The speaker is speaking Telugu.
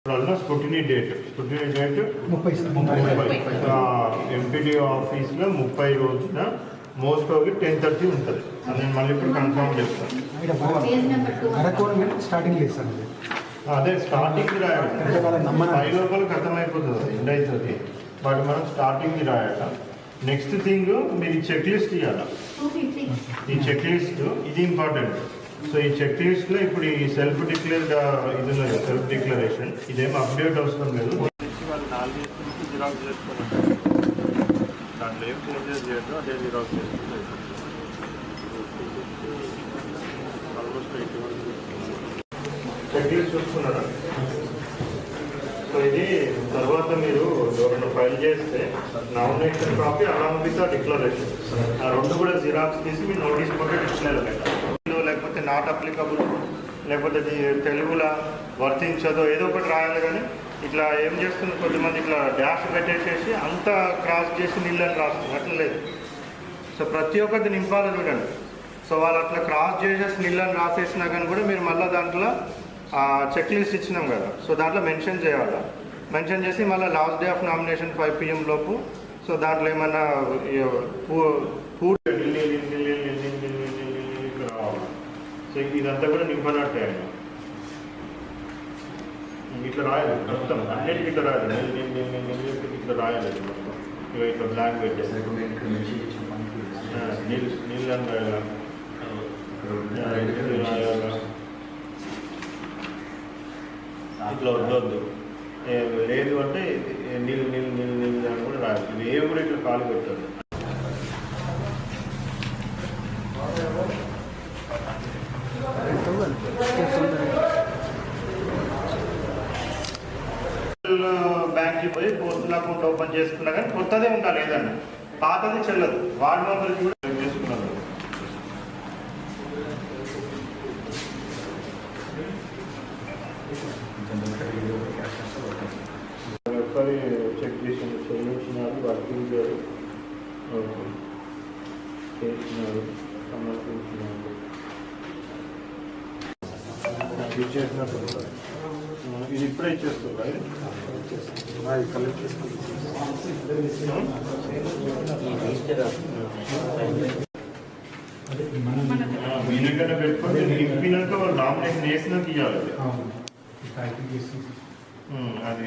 స్క్రూటినీ డేట్ 30 ఎంపీడీ ఆఫీస్లో 30 రోజున మోస్ట్ ఆఫ్ 10:30 ఉంటుంది. అది నేను మళ్ళీ ఇప్పుడు కన్ఫర్మ్ చేస్తాను. స్టార్టింగ్ లేదు సార్, అదే స్టార్టింగ్ రాయాలి. 5 లోపల ఖతం అయిపోతుంది, ఎండ్ అవుతుంది. బట్ మనం స్టార్టింగ్ రాయాలి. నెక్స్ట్ థింగ్ మీరు ఈ చెక్ లిస్ట్ ఇవ్వాలి. ఈ చెక్ లిస్ట్ ఇది ఇంపార్టెంట్. సో ఈ చెక్ లిస్ట్లో ఇప్పుడు ఈ సెల్ఫ్ డిక్లేర్డ్ ఇది ఉన్నది, సెల్ఫ్ డిక్లరేషన్ ఇదేం అప్డేట్ అవసరం లేదు. వాళ్ళు 4 జిరాక్స్ చేసుకోవాలి, దాంట్లో ఏం చేంజెస్ చేయొద్దు, అదే జిరాక్స్ చేసుకుంటే ఆల్మోస్ట్ 81 చెక్ లిస్ట్ చూసుకున్నారా? సో ఇది తర్వాత మీరు ఎవరైనా ఫైల్ చేస్తే nomination copy along with declaration ఆ రెండు కూడా జిరాక్స్ తీసి మీ నోటీస్ బోర్డు డిస్ప్లే లేకపోతే నాట్ అప్లికబుల్ లేకపోతే తెలుగులో వర్తించదో ఏదో ఒకటి రాయాలి. కానీ ఇట్లా ఏం చేస్తుంది కొద్దిమంది ఇట్లా డాష్ పెట్టేసేసి అంతా క్రాస్ చేసి నీళ్ళని రాస్తుంది, అట్లా లేదు. సో ప్రతి ఒక్కటి నింపాలి చూడండి. సో వాళ్ళు అట్లా క్రాస్ చేసేసి నీళ్ళని రాసేసినా కానీ కూడా మీరు మళ్ళీ దాంట్లో చెక్ లిస్ట్ ఇచ్చినాం కదా, సో దాంట్లో మెన్షన్ చేయాలి. మెన్షన్ చేసి మళ్ళీ last day of nomination 5 PM లోపు సో దాంట్లో ఏమన్నా సో ఇదంతా కూడా నింపనట్టే ఇట్లా రాయాలి. మొత్తం అన్నిటికి ఇట్లా రాయాలి, ఇట్లా రాయాలి. మొత్తం ఇక ఇట్లా బ్లాంక్ పెట్టేసి నీళ్ళని రాయాలా, ఇట్లా వద్దొద్దు లేదు అంటే నీళ్ళు అని కూడా రాయాలి. ఇది ఏం కూడా ఇట్లా ఖాళీ పెట్టదు. బ్యాంక్కి పోయి పోస్టల్ అకౌంట్ ఓపెన్ చేసుకున్నా కానీ కొత్తదే ఉండాలి, ఏదన్నా పాతది చెల్లదు. వార్డు మెంబర్కి కూడా చేసుకున్నారు. ఒకసారి చెక్ చేసినారు, వర్కింగ్ చేసినారు, సమర్పించినారు, చేసినట్టు ఇది ఇప్పుడే ఇచ్చేస్తుందా? మీనికన్నా పెట్టుకొని నింపినాక వాళ్ళు నామినేషన్ వేసినాక ఇవ్వాలి. అది